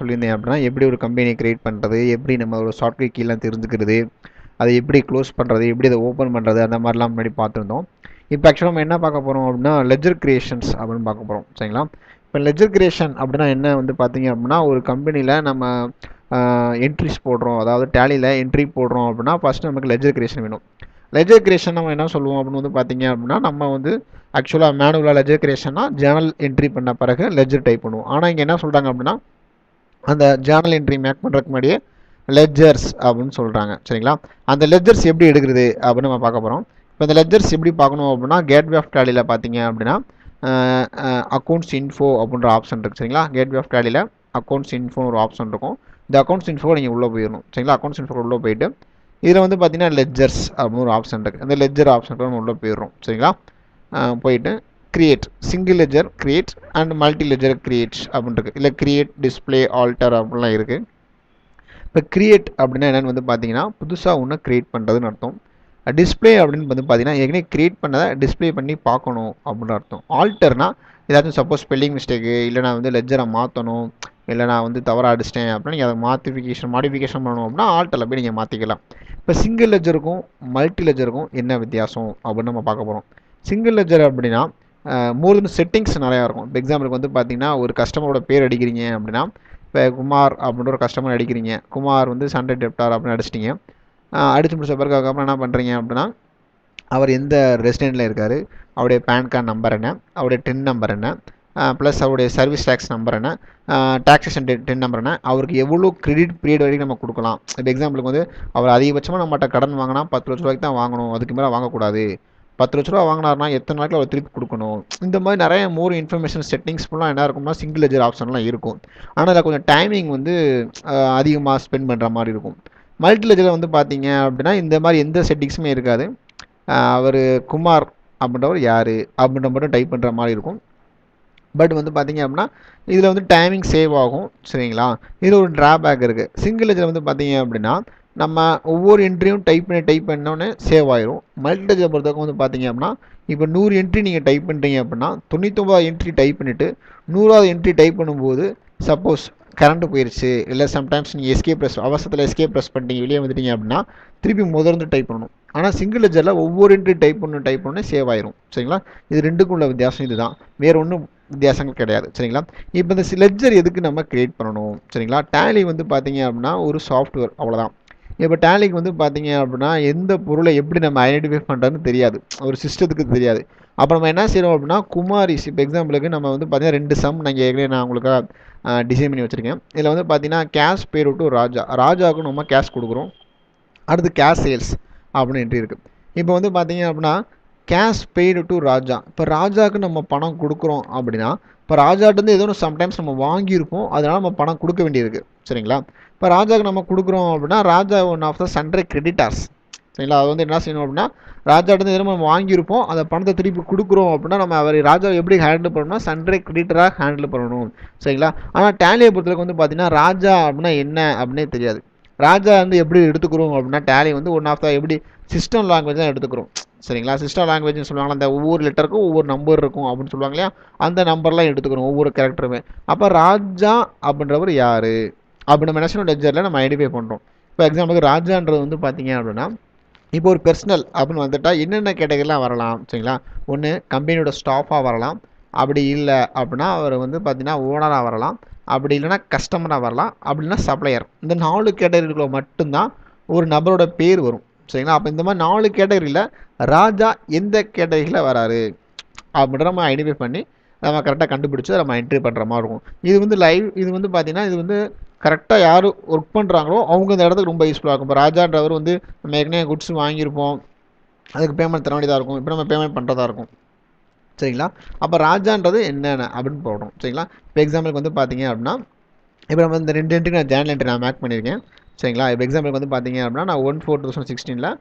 சொல்லியிருந்தேன் அப்படின்னா எப்படி ஒரு கம்பெனியை கிரியேட் பண்ணுறது, எப்படி நம்ம ஒரு சாஃப்ட்வேர் கீழே தெரிஞ்சுக்கிறது, அதை எப்படி க்ளோஸ் பண்ணுறது, எப்படி அதை ஓப்பன் பண்ணுறது, அந்த மாதிரிலாம் முன்னாடி பார்த்துருந்தோம். இப்போ ஆக்சுவலாக நம்ம என்ன பார்க்க போகிறோம் அப்படின்னா லெஜர் கிரியேஷன்ஸ் அப்படின்னு பார்க்க போகிறோம். சரிங்களா? இப்போ லெஜர் கிரியேஷன் அப்படின்னா என்ன வந்து பார்த்தீங்க அப்படின்னா ஒரு கம்பெனியில் நம்ம என்ட்ரிஸ் போடுறோம், அதாவது டேலியில் என்ட்ரி போடுறோம் அப்படின்னா ஃபஸ்ட்டு நமக்கு லெஜர் கிரியேஷன் வேணும். லெஜர் கிரியேஷன் நம்ம என்ன சொல்லுவோம் அப்படின்னு வந்து பார்த்தீங்க அப்படின்னா நம்ம வந்து ஆக்சுவலாக மேனுவலாக லெஜர் கிரியேஷன்னா ஜேர்னல் என்ட்ரி பண்ண பிறகு லெஜர் டைப் பண்ணுவோம். ஆனால் இங்கே என்ன சொல்கிறாங்க அப்படின்னா அந்த ஜேர்னல் என்ட்ரி மேக் பண்ணுறதுக்கு முன்னாடியே லெஜர்ஸ் அப்படின்னு சொல்கிறாங்க. சரிங்களா? அந்த லெஜர்ஸ் எப்படி எடுக்கிறது அப்படின்னு நம்ம பார்க்க போகிறோம். இப்போ இந்த லெஜர்ஸ் எப்படி பார்க்கணும் அப்படின்னா கேட்வே ஆஃப் டேலியில் பார்த்தீங்க அப்படின்னா அக்கௌண்ட்ஸ் இன்ஃபோ அப்படின்ற ஆப்ஷன் இருக்குது. சரிங்களா? கேட்வே ஆஃப் டேலியில் அக்கௌண்ட்ஸ் இன்ஃபோன்னு ஒரு ஆப்ஷன் இருக்கும். இந்த அக்கௌண்ட்ஸ் இன்ஃபோ நீங்கள் உள்ளே போயிடணும். சரிங்களா? அக்கௌண்ட்ஸ் இன்ஃபோ உள்ளே போயிட்டு இதில் வந்து பார்த்தீங்கன்னா லெஜர்ஸ் அப்படின்னு ஒரு ஆப்ஷன் இருக்குது. அந்த லெஜர் ஆப்ஷனுக்கு நம்ம உள்ளே போயிடுறோம். சரிங்களா? போயிட்டு create single ledger create and multi ledger create அப்படின்னு இருக்குது. இல்லை கிரியேட் டிஸ்பிளே ஆல்டர் அப்படின்லாம் இருக்குது. இப்போ கிரியேட் அப்படின்னா என்னென்னு வந்து பார்த்தீங்கன்னா புதுசாக ஒன்று க்ரியேட் பண்ணுறதுன்னு அர்த்தம். டிஸ்பிளே அப்படின்னு வந்து பார்த்தீங்கன்னா ஏற்கனவே க்ரியேட் பண்ணதை டிஸ்பிளே பண்ணி பார்க்கணும் அப்படின்னு அர்த்தம். ஆல்டர்னா ஏதாச்சும் சப்போஸ் ஸ்பெல்லிங் மிஸ்டேக்கு, இல்லை நான் வந்து லெஜரை மாற்றணும், இல்லை நான் வந்து தவறாக அடிச்சிட்டேன் அப்படின்னா நீங்கள் அதை மாடிஃபிகேஷன் பண்ணணும் அப்படின்னா ஆல்டரில் போய் நீங்கள் மாற்றிக்கலாம். இப்போ சிங்கிள் லெஜருக்கும் மல்டி லெஜருக்கும் என்ன வித்தியாசம் அப்படின்னு நம்ம பார்க்க போகிறோம். சிங்கிள் லெஜர் அப்படின்னா மோர் தென் செட்டிங்ஸ் நிறையா இருக்கும். இப்போ எக்ஸாம்பிளுக்கு வந்து பார்த்தீங்கன்னா ஒரு கஸ்டமரோட பேர் அடிக்கிறீங்க அப்படின்னா இப்போ குமார் அப்படின்ற ஒரு கஸ்டமர் அடிக்கிறீங்க, குமார் வந்து சண்டே டெப்டார் அப்படின்னு அடிச்சிட்டிங்க. அடிச்சு முடிச்ச பிறகு அதுக்கப்புறம் என்ன பண்ணுறீங்க அப்படின்னா அவர் எந்த ரெசிடெண்ட்டில் இருக்கார், அவருடைய பேன் கார்டு நம்பர் என்ன, அவருடைய டின் நம்பர் என்ன, ப்ளஸ் அவருடைய சர்வீஸ் டேக்ஸ் நம்பர் என்ன, டாக்ஸேஷன் டின் நம்பர் என்ன, அவருக்கு எவ்வளோ கிரெடிட் பீரியட் வரைக்கும் நம்ம கொடுக்கலாம். இப்போ எக்ஸாம்பிளுக்கு வந்து அவர் அதிகபட்சமாக நம்மகிட்ட கடன் வாங்கினா 10 லட்ச ரூபாய்க்கு தான் வாங்கணும், அதுக்கு மேலே வாங்கக்கூடாது. 10 லட்ச ரூபா வாங்கினார்னா எத்தனை நாளைக்கு அவர் திருப்பி கொடுக்கணும். இந்த மாதிரி நிறைய மோர் இன்ஃபர்மேஷன் செட்டிங்ஸ் ஃபுல்லாக என்ன இருக்கும்னா சிங்கிள் லெஜர் ஆப்ஷன்லாம் இருக்கும். ஆனால் அதில் கொஞ்சம் டைமிங் வந்து அதிகமாக ஸ்பெண்ட் பண்ணுற மாதிரி இருக்கும். மல்டி லெஜரில் வந்து பார்த்தீங்க அப்படின்னா இந்த மாதிரி எந்த செட்டிங்ஸுமே இருக்காது. அவர் குமார் அப்படின்றவர் யார் அப்படின்ற மட்டும் டைப் பண்ணுற மாதிரி இருக்கும். பட் வந்து பார்த்தீங்க அப்படின்னா இதில் வந்து டைமிங் சேவ் ஆகும். சரிங்களா? இதில் ஒரு ட்ராபேக் இருக்குது. சிங்கிள் லெஜர் வந்து பார்த்தீங்க அப்படின்னா நம்ம ஒவ்வொரு என்ட்ரியும் டைப் பண்ணோன்னே சேவ் ஆயிரும். மல்டி லெஜர் பொறுத்தவரைக்கும் வந்து பார்த்தீங்க அப்படின்னா இப்போ 100 என்ட்ரி நீங்கள் டைப் பண்ணுறீங்க அப்படின்னா 99 என்ட்ரி டைப் பண்ணிவிட்டு 100வது என்ட்ரி டைப் பண்ணும்போது சப்போஸ் கரண்ட் போயிடுச்சு, இல்லை சம்டைம்ஸ் நீங்கள் அவசரத்தில் எஸ்கேப் ப்ரெஸ் பண்ணிட்டீங்க, வெளியே வந்துட்டீங்க அப்படின்னா திருப்பி முதல்ந்து டைப் பண்ணணும். ஆனால் சிங்கிள் லெஜரில் ஒவ்வொரு என்ட்ரி டைப் பண்ணே சேவ் ஆயிரும். சரிங்களா? இது ரெண்டுக்கும் உள்ள வித்தியாசம் இதுதான், வேறு ஒன்றும் வித்தியாசங்கள் கிடையாது. சரிங்களா? இப்போ இந்த லெஜர் எதுக்கு நம்ம கிரியேட் பண்ணணும்? சரிங்களா? டேலி வந்து பார்த்தீங்க அப்படின்னா ஒரு சாஃப்ட்வேர், அவ்வளோதான். இப்போ டேலிக்கு வந்து பார்த்தீங்க அப்படின்னா எந்த பொருளை எப்படி நம்ம ஐடென்டிஃபை பண்ணுறதுன்னு தெரியாது, ஒரு சிஸ்டத்துக்கு தெரியாது. அப்போ நம்ம என்ன செய்யறோம் அப்படின்னா குமாரிஸ், இப்போ எக்ஸாம்பிளுக்கு நம்ம வந்து பார்த்தீங்கன்னா 2 சம் நான் உங்களுக்கு டிசைன் பண்ணி வச்சுருக்கேன். இதில் வந்து பார்த்தீங்கன்னா கேஷ் பேர் டு ராஜாவுக்கு நம்ம கேஷ் கொடுக்குறோம். அடுத்து கேஷ் சேல்ஸ் அப்படின்னு என்ட்ரி இருக்குது. இப்போ வந்து பார்த்தீங்க அப்படின்னா கேஷ் பெய்டு டு ராஜா, இப்போ ராஜாவுக்கு நம்ம பணம் கொடுக்குறோம் அப்படின்னா இப்போ ராஜாட்டேருந்து ஏதோ சம்டைம்ஸ் நம்ம வாங்கியிருப்போம், அதனால் நம்ம பணம் கொடுக்க வேண்டியிருக்கு. சரிங்களா? இப்போ ராஜாவுக்கு நம்ம கொடுக்குறோம் அப்படின்னா Raja one of the sundry creditors. சரிங்களா? அது வந்து என்ன செய்யணும் அப்படின்னா ராஜாட்டேருந்து எதுவும் நம்ம வாங்கியிருப்போம், அந்த பணத்தை திருப்பி கொடுக்குறோம் அப்படின்னா நம்ம அவர் ராஜாவை எப்படி ஹேண்டில் பண்ணணும்னா சண்டே கிரெடிட்டராக ஹேண்டில் பண்ணணும். சரிங்களா? ஆனால் டேலியை பொறுத்தவரைக்கும் வந்து பார்த்தீங்கன்னா ராஜா அப்படின்னா என்ன அப்படின்னே தெரியாது. ராஜா வந்து எப்படி எடுத்துக்கிறோம் அப்படின்னா டேலி வந்து ஒன் ஆஃப் த எப்படி சிஸ்டம் லாங்குவேஜ் தான் எடுத்துக்கிறோம். சரிங்களா? சிஸ்டம் லாங்குவேஜ்னு சொல்லுவாங்களா, அந்த ஒவ்வொரு லெட்டருக்கும் ஒவ்வொரு நம்பர் இருக்கும் அப்படின்னு சொல்லுவாங்க இல்லையா, அந்த நம்பர்லாம் எடுத்துக்கிறோம் ஒவ்வொரு கேரக்டருமே. அப்போ ராஜா அப்படின்றவர் யார் அப்படி நம்ம நேஷனல் லெஜரில் நம்ம ஐடென்டிஃபை பண்ணுறோம். இப்போ எக்ஸாம்பிளுக்கு ராஜான்றது வந்து பார்த்தீங்க அப்படின்னா இப்போ ஒரு பர்சனல் அப்படின்னு வந்துட்டால் என்னென்ன கேட்டகரிலாம் வரலாம். சரிங்களா? ஒன்று கம்பெனியோட ஸ்டாஃபாக வரலாம், அப்படி இல்லை அப்படின்னா அவர் வந்து பார்த்தீங்கன்னா ஓனராக வரலாம், அப்படி இல்லைன்னா கஸ்டமராக வரலாம், அப்படின்னா சப்ளையர். இந்த 4 கேட்டகரிக்குள்ள மட்டும்தான் ஒரு நபரோட பேர் வரும். சரிங்களா? அப்போ இந்த மாதிரி 4 கேட்டகரியில் ராஜா எந்த கேட்டகரியில் வராரு அப்படின்ற நம்ம ஐடென்டிஃபை பண்ணி நம்ம கரெக்டாக கண்டுபிடிச்சி நம்ம என்ட்ரி பண்ணுற மாதிரி இருக்கும். இது வந்து இது வந்து பார்த்தீங்கன்னா இது வந்து கரெக்டாக யார் ஒர்க் பண்ணுறாங்களோ அவங்க இந்த இடத்துக்கு ரொம்ப யூஸ்ஃபுல்லாக இருக்கும். இப்போ ராஜான்றவர் வந்து நம்ம ஏற்கனவே குட்ஸ் வாங்கியிருப்போம், அதுக்கு பேமெண்ட் தர வேண்டியதாக இருக்கும், இப்போ நம்ம பேமெண்ட் பண்ணுறதா இருக்கும். சரிங்களா? அப்போ ராஜான்றது என்னென்ன அப்படின்னு போடுறோம். சரிங்களா? இப்போ எக்ஸாம்பிளுக்கு வந்து பார்த்தீங்க அப்படின்னா இப்போ நம்ம இந்த 2 என்ட்ரி நான் ஜேர்னல் என்ட்ரி நான் மேக் பண்ணியிருக்கேன். சரிங்களா? இப்போ எக்ஸாம்பிளுக்கு வந்து பார்த்தீங்க அப்படின்னா நான் 1/4/2016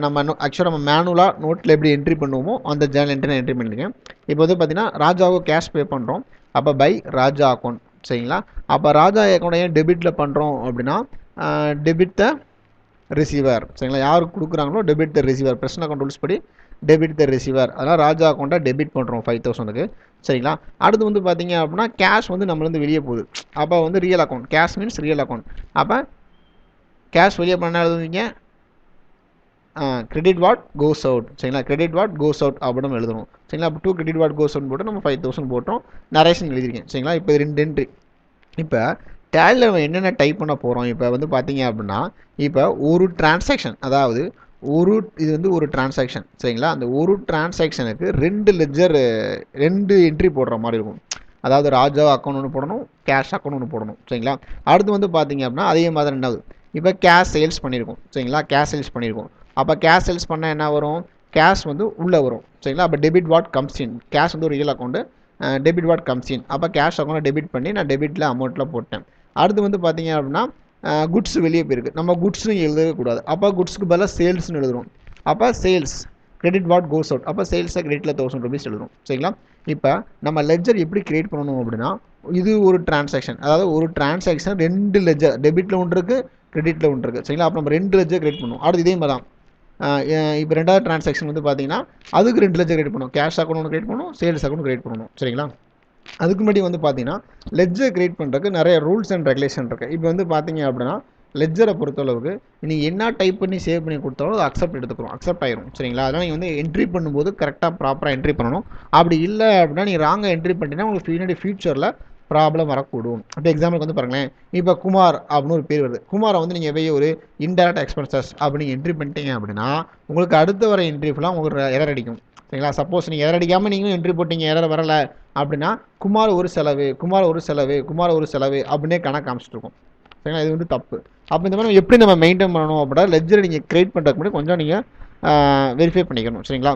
நம்ம ஆக்சுவலாக நம்ம மேனுவலாக நோட்டில் எப்படி என்ட்ரி பண்ணுவோமோ அந்த ஜேர்னல் என்ட்ரி நான் என்ட்ரி பண்ணியிருக்கேன். இப்போ வந்து பார்த்தீங்கன்னா ராஜாவுக்கு கேஷ் பே பண்ணுறோம், அப்போ பை ராஜா அக்கௌண்ட். சரிங்களா? அப்போ ராஜா அக்கௌண்ட் ஏன் டெபிட்டில் பண்ணுறோம் அப்படின்னா டெபிட் த ரிசீவர். சரிங்களா? யாருக்கு கொடுக்குறாங்களோ debit the receiver, personal account rules படி டெபிட் த ரிசீவர், அதனால் ராஜா அக்கௌண்ட்டை டெபிட் பண்ணுறோம் 5000க்கு. சரிங்களா? அடுத்து வந்து பார்த்தீங்க அப்படின்னா கேஷ் வந்து நம்மளேருந்து வெளியே போகுது. அப்போ வந்து real account, cash means real account. அப்போ கேஷ் வெளியே பண்ண எழுதுவீங்க கிரெடிட் வாட் கோஸ் அவுட். சரிங்களா? கிரெடிட் வாட் கோஸ் அவுட் அப்படின்னு எழுதணும். சரிங்களா? அப்போ 2 கிரெடிட் வாட் கோஸ் அவுட் போட்டு நம்ம 5000 போட்டோம், நரேஷன் எழுதிருக்கேன். சரிங்களா? இப்போ 2 என்ட்ரி. இப்போ டேலியில் நம்ம என்னென்ன டைப் பண்ண போகிறோம் இப்போ வந்து பார்த்தீங்க அப்படின்னா, இப்போ ஒரு டிரான்சாக்ஷன், அதாவது இது வந்து ஒரு டிரான்சாக்ஷன். சரிங்களா? அந்த ஒரு டிரான்சாக்ஷனுக்கு 2 லெஜர் 2 என்ட்ரி போடுற மாதிரி இருக்கும். அதாவது ராஜா அக்கௌண்ட் ஒன்று போடணும், கேஷ் அக்கௌண்ட் ஒன்று போடணும். சரிங்களா? அடுத்து வந்து பார்த்தீங்க அப்படின்னா அதே மாதிரி 2வது இப்போ கேஷ் சேல்ஸ் பண்ணியிருக்கோம். சரிங்களா? கேஷ் சேல்ஸ் பண்ணியிருக்கோம். அப்போ கேஷ் சேல்ஸ் பண்ணால் என்ன வரும்? கேஷ் வந்து உள்ளே வரும். சரிங்களா? அப்போ debit what comes in, cash வந்து ஒரு real account, debit what comes in. அப்போ கேஷ் அக்கௌண்ட்டை டெபிட் பண்ணி நான் டெபிட்டில் அமௌண்ட்டில் போட்டேன். அடுத்து வந்து பார்த்தீங்க அப்படின்னா குட்ஸ் வெளியே போயிருக்கு, நம்ம குட்ஸ்னு எழுதவே கூடாது. அப்போ குட்ஸ்க்கு பதிலாக சேல்ஸ்னு எழுதுறோம். அப்போ sales credit what goes out, அப்போ சேல்ஸை கிரெடிட்டில் 1000 rupees எழுதுறோம். சரிங்களா? இப்போ நம்ம லெஜர் எப்படி கிரியேட் பண்ணணும் அப்படின்னா, இது ஒரு டிரான்சாக்ஷன், அதாவது ஒரு டிரான்சாக்ஷன் 2 லெஜர், டெபிட்டில் ஒன்று இருக்குது, கிரெடிட்டில் ஒன்று இருக்குது. சரிங்களா? அப்போ நம்ம 2 லெஜர் கிரியேட் பண்ணுவோம். அடுத்து இதே மாதிரி தான் இப்போ 2வது டிரான்சாக்ஷன் வந்து பார்த்தீங்கன்னா அதுக்கு 2 லெஜர் கிரியேட் பண்ணுவோம். கேஷ் அக்கௌண்ட் ஒன்று கிரியேட் பண்ணணும், சேல்ஸ் அக்கௌண்ட் கிரியேட் பண்ணணும். சரிங்களா? அதுக்கு முன்னாடி வந்து பார்த்தீங்கன்னா லெஜர் கிரியேட் பண்ணுறதுக்கு நிறைய ரூல்ஸ் அண்ட் ரெகுலேஷன் இருக்குது. இப்போ வந்து பார்த்தீங்க அப்படின்னா லெஜரை பொறுத்தளவுக்கு நீங்கள் என்ன டைப் பண்ணி சேவ் பண்ணி கொடுத்தாலும் அது அக்செப்ட் எடுத்துக்கிறோம், அக்செப்ட் ஆயிரும். சரிங்களா? அதனால் நீங்கள் வந்து என்ட்ரி பண்ணும்போது கரெக்டாக ப்ராப்பராக என்ட்ரி பண்ணணும். அப்படி இல்லை அப்படின்னா நீங்கள் ராங்காக என்ட்ரி பண்ணிட்டீங்கன்னா உங்களுக்கு பின்னாடி ஃபியூச்சரில் ப்ராப்ளம் வரக்கூடும். இப்போ எக்ஸாம்பிளுக்கு வந்து பாருங்களேன், இப்போ குமார் அப்படின்னு ஒரு பேர் வருது. குமாரை வந்து நீங்கள் போய் ஒரு இன்டைரக்ட் எக்ஸ்பென்சஸ் அப்படின்னு என்ட்ரி பண்ணிட்டீங்க அப்படின்னா உங்களுக்கு அடுத்து வர என்ட்ரி ஃபுல்லாக உங்களுக்கு எரர் அடிக்கும். சரிங்களா? சப்போஸ் நீங்கள் எரர் அடிக்காமல் நீங்களும் என்ட்ரி போட்டிங்க, எரர் வரலை அப்படின்னா குமார் ஒரு செலவு, குமார் ஒரு செலவு, குமார் ஒரு செலவு அப்படின்னே கணக்கு காமிச்சிட்டு இருக்கும். சரிங்களா? இது வந்து தப்பு. அப்போ இந்த மாதிரி எப்படி நம்ம மெயின்டைன் பண்ணணும் அப்படின்னா லெஜரை நீங்கள் கிரியேட் பண்ணுறதுக்கு முன்னாடி கொஞ்சம் நீங்கள் வெரிஃபை பண்ணிக்கணும். சரிங்களா?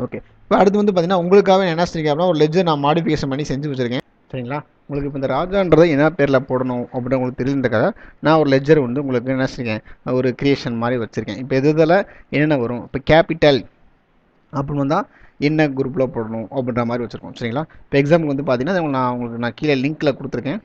ஓகே. இப்போ அடுத்து வந்து பார்த்தீங்கன்னா உங்களுக்காக என்ன செஞ்சிருக்கேன் அப்படின்னா ஒரு லெஜர் நான் மாடிஃபிகேஷன் பண்ணி செஞ்சு வச்சுருக்கேன். சரிங்களா? உங்களுக்கு இப்போ இந்த ராஜான்றதை என்ன பேரில் போடணும் அப்படின்னு உங்களுக்கு தெரிஞ்சிருக்காக நான் ஒரு லெஜர் வந்து உங்களுக்கு என்ன செஞ்சிருக்கேன், ஒரு கிரியேஷன் மாதிரி வச்சுருக்கேன். இப்போ இதில் என்னென்ன வரும், இப்போ கேபிட்டல் அப்படின்னு வந்தால் என்ன குரூப்பில் போடணும் அப்படின்ற மாதிரி வச்சுருக்கோம். சரிங்களா? இப்போ எக்ஸாம்பிள் வந்து பார்த்தீங்கன்னா நான் கீழே லிங்க்கில் கொடுத்துருக்கேன்.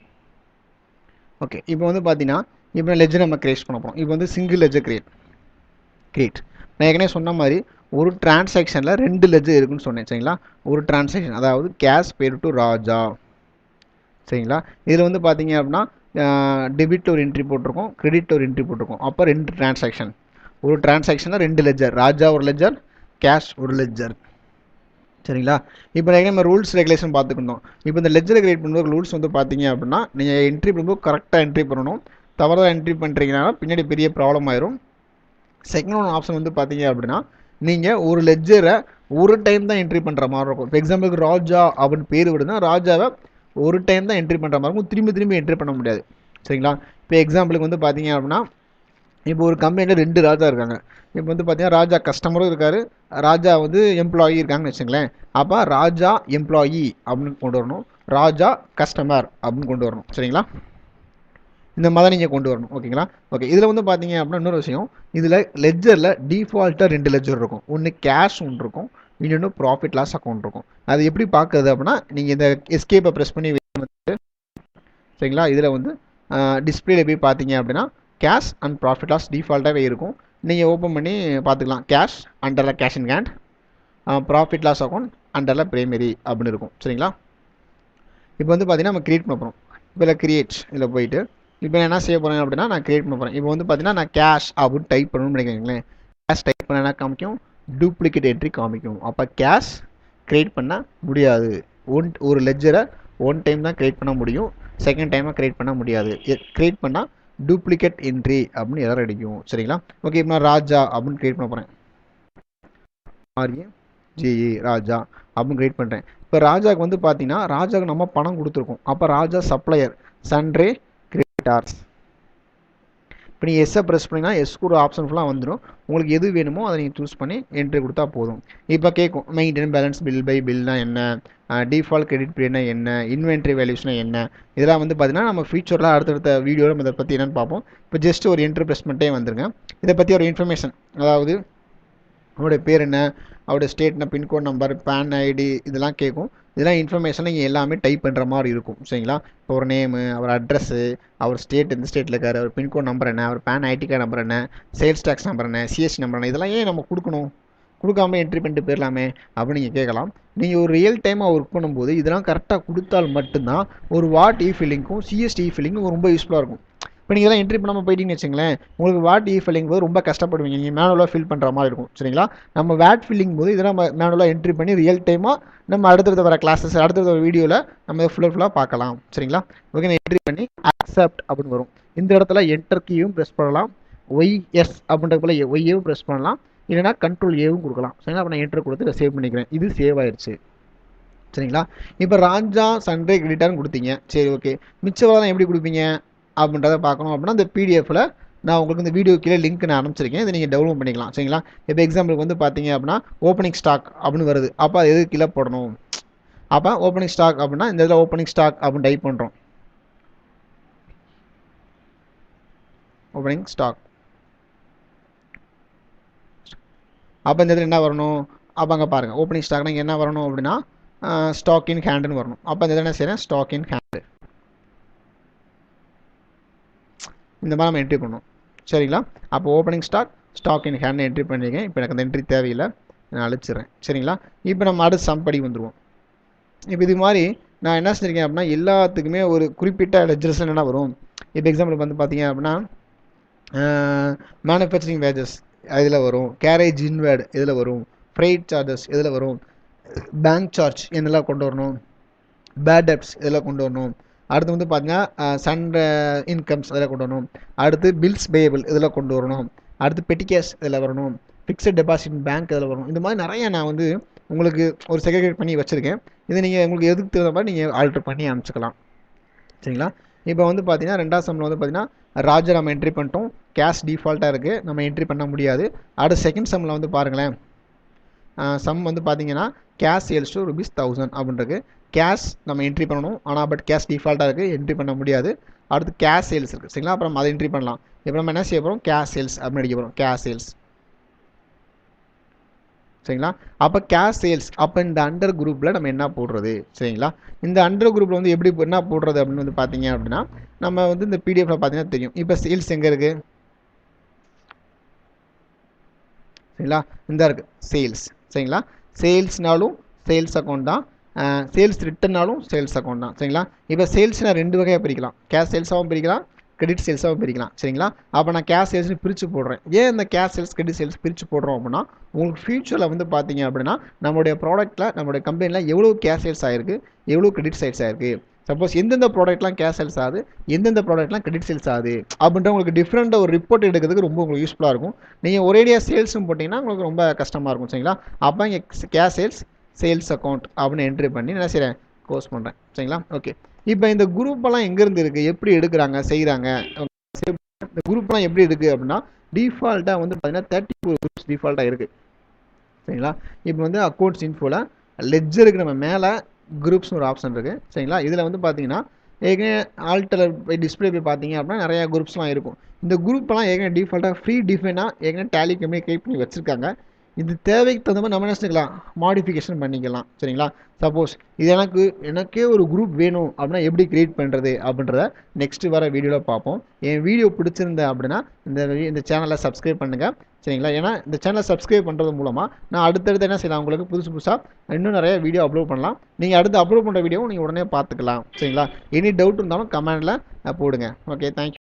ஓகே. இப்போ வந்து பார்த்தீங்கன்னா இப்போ லெஜர் நம்ம கிரியேட் பண்ண போகிறோம். இப்போ வந்து சிங்கிள் லெஜர் கிரியேட் நான் ஏற்கனவே சொன்ன மாதிரி ஒரு டிரான்சாக்ஷனில் 2 லெஜர் இருக்குன்னு சொன்னேன். சரிங்களா? ஒரு டிரான்சாக்ஷன் அதாவது கேஷ் பேர் டு ராஜா. சரிங்களா? இதில் வந்து பார்த்தீங்க அப்படின்னா டெபிட் ஒரு என்ட்ரி போட்டிருக்கோம், கிரெடிட் ஒரு என்ட்ரி போட்டிருக்கோம். அப்போ 2 டிரான்சாக்ஷன், ஒரு டிரான்சாக்ஷனில் 2 லெஜர், ராஜா ஒரு லெஜர், கேஷ் ஒரு லெஜர். சரிங்களா? இப்போ நம்ம ரூல்ஸ் ரெகுலேஷன் பார்த்துக்கணும். இப்போ இந்த லெஜரை கிரியேட் பண்ணும்போது ரூல்ஸ் வந்து பார்த்தீங்க அப்படின்னா நீங்கள் என்ட்ரி பண்ணும்போது கரெக்டாக என்ட்ரி பண்ணணும். தவறாக என்ட்ரி பண்ணுறீங்கன்னா பின்னாடி பெரிய ப்ராப்ளம் ஆயிரும். செகண்ட் ஒன் ஆப்ஷன் வந்து பார்த்தீங்க அப்படின்னா நீங்கள் ஒரு லெஜரை ஒரு டைம் தான் என்ட்ரி பண்ணுற மாதிரி இருக்கும். இப்போ எக்ஸாம்பிளுக்கு ராஜா அப்படின்னு பேர் விடுதுன்னா ராஜாவை ஒரு டைம் தான் என்ட்ரி பண்ணுற மாதிரி இருக்கும், திரும்பி என்ட்ரி பண்ண முடியாது. சரிங்களா? இப்போ எக்ஸாம்பிளுக்கு வந்து பார்த்தீங்க அப்படின்னா இப்போ ஒரு கம்பெனியில் 2 ராஜா இருக்காங்க. இப்போ வந்து பார்த்தீங்கன்னா ராஜா கஸ்டமரும் இருக்கார், ராஜா வந்து எம்ப்ளாயி இருக்காங்கன்னு வச்சுங்களேன். அப்போ ராஜா எம்ப்ளாயி அப்படின்னு கொண்டு வரணும், ராஜா கஸ்டமர் அப்படின்னு கொண்டு வரணும். சரிங்களா? இந்த மாதிரி நீங்கள் கொண்டு வரணும். ஓகேங்களா? ஓகே. இதில் வந்து பார்த்தீங்க அப்படின்னா இன்னொரு விஷயம், இதில் லெஜரில் டிஃபால்ட்டாக 2 லெஜர் இருக்கும். ஒன்று கேஷ் ஒன்று இருக்கும், இன்னொன்று ப்ராஃபிட் லாஸ் அக்கௌண்ட் இருக்கும். அது எப்படி பார்க்குறது அப்படின்னா நீங்கள் இந்த எஸ்கேப்பை ப்ரெஸ் பண்ணி சரிங்களா? இதில் வந்து டிஸ்பிளேல போய் பார்த்தீங்க அப்படின்னா கேஷ் அண்ட் ப்ராஃபிட் லாஸ் டிஃபால்ட்டாகவே இருக்கும். நீங்கள் ஓப்பன் பண்ணி பார்த்துக்கலாம். கேஷ் அண்டரில் cash in hand, profit loss account அண்டரில் பிரைமரி அப்படின்னு இருக்கும். சரிங்களா? இப்போ வந்து பார்த்தீங்கன்னா நம்ம கிரியேட் பண்ண போகிறோம். இப்போ இதில் கிரியேட் இதில் போயிட்டு இப்போ என்ன செய்ய போகிறேன் அப்படின்னா நான் கிரியேட் பண்ண போகிறேன். இப்போ வந்து பார்த்தீங்கன்னா நான் கேஷ் அப்படின்னு டைப் பண்ணணும்னு நினைக்கிறீங்களேன். கேஷ் டைப் பண்ண என்ன காமிக்கும், டூப்ளிகேட் என்ட்ரி காமிக்கும். அப்போ கேஷ் கிரியேட் பண்ண முடியாது. ஒரு லெஜரை ஒன் டைம் தான் கிரியேட் பண்ண முடியும், செகண்ட் டைமாக கிரியேட் பண்ண முடியாது. கிரியேட் பண்ணால் டூப்ளிகேட் என்ட்ரி அப்படின்னு எதாவது அடிக்கும். சரிங்களா? ஓகே. இப்போ நான் ராஜா அப்படின்னு கிரியேட் பண்ண போகிறேன். RAJA ராஜா அப்படின்னு கிரியேட் பண்ணுறேன். இப்போ ராஜாவுக்கு வந்து பார்த்தீங்கன்னா ராஜாவுக்கு நம்ம பணம் கொடுத்துருக்கோம். அப்போ ராஜா சப்ளையர், சன்ரே கிரெடிட்டார்ஸ். இப்போ நீங்கள் எஸ்ஸை ப்ரெஸ் பண்ணிங்கன்னா எஸ் கூட ஆப்ஷன் ஃபுல்லாக வந்துடும். உங்களுக்கு எது வேணுமோ அதை நீங்கள் சூஸ் பண்ணி என்ட்ரி கொடுத்தா போதும். இப்போ கேட்கும் மெயின்டைன் பேலன்ஸ் பில் பை பில்னா என்ன, டிஃபால்ட் கிரெடிட் பீரியட்னா என்ன, இன்வென்ட்ரி வேல்யூஸ்னா என்ன, இதெல்லாம் வந்து பார்த்தீங்கன்னா நம்ம ஃபியூச்சரில் அடுத்தடுத்த வீடியோவில் நம்ம இதை பற்றி என்னென்னு பார்ப்போம். இப்போ ஜஸ்ட் ஒரு என்ட்ரி ப்ரெஸ் பண்ணிட்டே வந்துருங்க. இதை பற்றி ஒரு இன்ஃபர்மேஷன், அதாவது அவருடைய பேர் என்ன, அவருடைய ஸ்டேட்னா, பின்கோட் நம்பர், பேன் ஐடி இதெல்லாம் கேட்கும். இதெல்லாம் இன்ஃபர்மேஷன் நீங்கள் எல்லாமே டைப் பண்ணுற மாதிரி இருக்கும். சரிங்களா? இப்போ ஒரு நேமு, அவர் அட்ரஸ்ஸு, அவர் ஸ்டேட் எந்த ஸ்டேட்டில் இருக்கார், அவர் பின்கோட் நம்பர் என்ன, அவர் பேன் ஐடி கார்டு நம்பர் என்ன, சேல்ஸ் டேக்ஸ் நம்பர் என்ன, சிஎஸ்சி நம்பர் என்ன, இதெல்லாம் ஏன் நம்ம கொடுக்கணும்? கொடுக்காம என்ட்ரி பண்ணிட்டு போயிடலாமே அப்படின்னு நீங்கள் கேட்கலாம். நீங்கள் ஒரு ரியல் டைமாக ஒர்க் பண்ணும்போது இதெல்லாம் கரெக்டாக கொடுத்தால் மட்டும்தான் ஒரு வாட் இ ஃபில்லிங்க்கும் சிஎஸ்டி ஃபில்லிங்கும் ரொம்ப யூஸ்ஃபுல்லாக இருக்கும். இப்போ நீங்கள் எல்லாம் என்ட்ரி பண்ணாமல் போயிட்டீங்கன்னு வச்சுங்களேன், உங்களுக்கு வாட் இ ஃபில்லிங் போது ரொம்ப கஷ்டப்படுவீங்க, நீங்கள் மேனுவலாக ஃபில் பண்ணுற மாதிரி இருக்கும். சரிங்களா, நம்ம வேட் ஃபில்லிங் போது இதெல்லாம் மேனுவலாக என்ட்ரி பண்ணி ரியல் டைமாக நம்ம அடுத்தடுத்த வர கிளாஸஸ் அடுத்தடுத்த ஒரு வீடியோவில் நம்ம ஃபுல்லாக பார்க்கலாம். சரிங்களா, ஓகே, நான் என்ட்ரி பண்ணி அக்செப்ட் அப்படின்னு வரும். இந்த இடத்துல என்டர் கீயும் ப்ரெஸ் பண்ணலாம், ஒய்எஸ் அப்படின்ற போல ஒய்யவும் ப்ரெஸ் பண்ணலாம், இல்லைனா கண்ட்ரோல் ஏவும் கொடுக்கலாம். சரிங்களா, அப்போ நான் என்டர் கொடுத்து இதை சேவ் பண்ணிக்கிறேன். இது சேவ் ஆயிடுச்சு. சரிங்களா, இப்போ ராஜா சண்டே கிரெடிட்டான்னு கொடுத்தீங்க. சரி, ஓகே, மிச்சவெல்லாம் எப்படி கொடுப்பீங்க அப்படின்றத பார்க்கணும். அப்படின்னா இந்த பிடிஎஃப்ல நான் உங்களுக்கு இந்த வீடியோ கீழே லிங்க் நான் அனுப்பிச்சிருக்கேன், இதை நீங்கள் டவுன்லோட் பண்ணிக்கலாம். சரிங்களா, இப்போ எக்ஸாம்பிளுக்கு வந்து பார்த்தீங்க அப்படின்னா ஓப்பனிங் ஸ்டாக் அப்படின்னு வருது. அப்போ அது எது கீழே போடணும்? அப்போ ஓப்பனிங் ஸ்டாக் அப்படின்னா இந்த இதில் ஓப்பனிங் ஸ்டாக் அப்படின்னு டைப் பண்ணுறோம். Opening stock. அப்போ இந்த இதில் என்ன வரணும்? அப்போ அங்கே பாருங்கள், ஓப்பனிங் ஸ்டாக்னா இங்கே என்ன வரணும் அப்படின்னா ஸ்டாக் இன் ஹேண்டுன்னு வரணும். அப்போ இந்த இதில் என்ன செய்யறேன்? ஸ்டாக் இன் ஹேண்டு இந்த மாதிரி நம்ம என்ட்ரி பண்ணணும். சரிங்களா, அப்போ opening stock in hand entry பண்ணியிருக்கேன். இப்போ எனக்கு அந்த என்ட்ரி தேவையில்லை, நான் அழிச்சிடுறேன். சரிங்களா, இப்போ நம்ம அடுத்த சம் படி வந்துடுவோம். இப்போ இது மாதிரி நான் என்ன செஞ்சிருக்கேன் அப்படின்னா எல்லாத்துக்குமே ஒரு குறிப்பிட்ட லெட்ஜர்ஸ் என்ன வரும். இப்போ எக்ஸாம்பிள் வந்து பார்த்தீங்க அப்படின்னா மேனுஃபேக்சரிங் வேஜஸ் இதில் வரும், கேரேஜ் இன்வேர்டு இதில் வரும், ஃப்ரைட் சார்ஜஸ் இதில் வரும், பேங்க் சார்ஜ் இதெல்லாம் கொண்டு வரணும், பேட் டெப்ட்ஸ் இதெல்லாம் கொண்டு வரணும். அடுத்து வந்து பார்த்தீங்கன்னா சண்டே இன்கம்ஸ் இதில் கொண்டு வரணும். அடுத்து பில்ஸ் பேயபிள் இதில் கொண்டு வரணும். அடுத்து பெட்டி கேஷ் இதில் வரணும், ஃபிக்ஸட் டெபாசிட் பேங்க் இதில் வரணும். இந்த மாதிரி நிறைய நான் வந்து உங்களுக்கு ஒரு செக்ரிகேட் பண்ணி வச்சுருக்கேன். இதை நீங்கள் உங்களுக்கு எதுக்கு தகுந்த மாதிரி நீங்கள் ஆல்டர் பண்ணி அனுப்பிச்சிக்கலாம். சரிங்களா, இப்போ வந்து பார்த்தீங்கன்னா ரெண்டாவது சம்மில் வந்து பார்த்தீங்கன்னா ராஜா நம்ம என்ட்ரி பண்ணிட்டோம், கேஷ் டிஃபால்ட்டாக இருக்குது, நம்ம என்ட்ரி பண்ண முடியாது. அடுத்து செகண்ட் சம்மில் வந்து பாருங்களேன், சம் வந்து பார்த்தீங்கன்னா கேஷ் சேல்ஸ் டு ₹1000 அப்படின்றது. கேஷ் நம்ம என்ட்ரி பண்ணணும், ஆனால் பட் கேஷ் டிஃபால்ட்டாக இருக்குது, என்ட்ரி பண்ண முடியாது. அடுத்து கேஷ் சேல்ஸ் இருக்குது. சரிங்களா, அப்புறம் அதை என்ட்ரி பண்ணலாம். இப்போ நம்ம என்ன செய்ய போகிறோம்? கேஷ் சேல்ஸ் அப்படின்னு அடிக்க போகிறோம், கேஷ் சேல்ஸ். சரிங்களா, அப்போ கேஷ் சேல்ஸ். அப்போ இந்த அண்டர் குரூப்பில் நம்ம என்ன போடுறது? சரிங்களா, இந்த அண்டர் குரூப்பில் வந்து எப்படி என்ன போடுறது அப்படின்னு வந்து பார்த்தீங்க அப்படின்னா நம்ம வந்து இந்த பிடிஎஃப்ல பார்த்தீங்கன்னா தெரியும். இப்போ சேல்ஸ் எங்கே இருக்குது? சரிங்களா, இந்த இருக்குது சேல்ஸ். சரிங்களா, சேல்ஸ்னாலும் சேல்ஸ் அக்கௌண்ட் தான், சேல்ஸ் ரிட்டர்னாலும் சேல்ஸ் அக்கௌண்ட் தான். சரிங்களா, இப்போ சேல்ஸ்னால் ரெண்டு வகையாக பிரிக்கலாம், கேஷ் சேல்ஸாகவும் பிரிக்கலாம், கிரெடிட் சேல்ஸாகவும் பிரிக்கலாம். சரிங்களா, அப்போ நான் கேஷ் சேல்ஸ்னு பிரித்து போடுறேன். ஏன் இந்த கேஷ் சேல்ஸ் கிரெடிட் சேல்ஸ் பிரித்து போடுறோம் அப்படின்னா உங்களுக்கு ஃபியூச்சரில் வந்து பார்த்தீங்க அப்படின்னா நம்மளுடைய ப்ராடக்ட்டில் நம்மளுடைய கம்பெனியில் எவ்வளோ கேஷ் சேல்ஸ் ஆகிருக்கு, எவ்வளோ கிரெடிட் சேல்ஸ் ஆகிருக்கு, சப்போஸ் எந்தெந்த ப்ராடக்ட்லாம் கேஷ் சேல்ஸ் ஆகுது, எந்தெந்த ப்ராடக்ட்லாம் கிரெடிட் சேல்ஸ் ஆகுது அப்படின்ற உங்களுக்கு டிஃப்ரெண்ட்டாக ஒரு ரிப்போர்ட் எடுக்கிறதுக்கு ரொம்ப உங்களுக்கு யூஸ்ஃபுல்லாக இருக்கும். நீங்கள் ஒரேடியாக சேல்ஸும் போட்டிங்கன்னா உங்களுக்கு ரொம்ப கஷ்டமாக இருக்கும். சரிங்களா, அப்போ இங்கே கேஷ் சேல்ஸ் சேல்ஸ் அக்கௌண்ட் அப்படின்னு என்ட்ரி பண்ணி என்ன செய்கிறேன்? க்ளோஸ் பண்ணுறேன். சரிங்களா, ஓகே. இப்போ இந்த குரூப்பெல்லாம் எங்கேருந்து இருக்குது, எப்படி எடுக்கிறாங்க செய்கிறாங்க, இந்த குரூப்லாம் எப்படி இருக்குது அப்படின்னா டிஃபால்ட்டாக வந்து பார்த்தீங்கன்னா 34 குரூப்ஸ் டிஃபால்ட்டாக இருக்குது. சரிங்களா, இப்போ வந்து அக்கௌண்ட்ஸ் இன்ஃபோவில் லெட்ஜருக்கு நம்ம மேலே குரூப்ஸ்னு ஒரு ஆப்ஷன் இருக்குது. சரிங்களா, இதில் வந்து பார்த்தீங்கன்னா ஏற்கனவே ஆல்டர் போய் டிஸ்பிளே போய் பார்த்தீங்க அப்படின்னா நிறையா குரூப்ஸ்லாம் இருக்கும். இந்த குரூப்லாம் ஏற்கனவே டிஃபால்ட்டாக ஃப்ரீ டிஃபைனாக ஏற்கனவே டேலி கம்பெனி கிரியேட் பண்ணி வச்சுருக்காங்க. இது தேவைக்கு தகுந்த மாதிரி நம்ம என்ன செஞ்சுக்கலாம்? மாடிஃபிகேஷன் பண்ணிக்கலாம். சரிங்களா, சப்போஸ் இது எனக்கே ஒரு குரூப் வேணும் அப்படின்னா எப்படி கிரியேட் பண்ணுறது அப்படின்றத நெக்ஸ்ட்டு வர வீடியோவில் பார்ப்போம். என் வீடியோ பிடிச்சிருந்தேன் அப்படின்னா இந்த சேனலை சப்ஸ்கிரைப் பண்ணுங்கள். சரிங்களா, ஏன்னா இந்த சேனலை சப்ஸ்கிரைப் பண்ணுறது மூலமாக நான் அடுத்தடுத்து என்ன செய்யலாம், உங்களுக்கு புதுசாக இன்னும் நிறைய வீடியோ அப்லோட் பண்ணலாம். நீங்கள் அடுத்து அப்லோட் பண்ணுற வீடியோவும் நீங்கள் உடனே பார்த்துக்கலாம். சரிங்களா, எனி டவுட் இருந்தாலும் கமெண்டில் போடுங்க. Okay, thank you.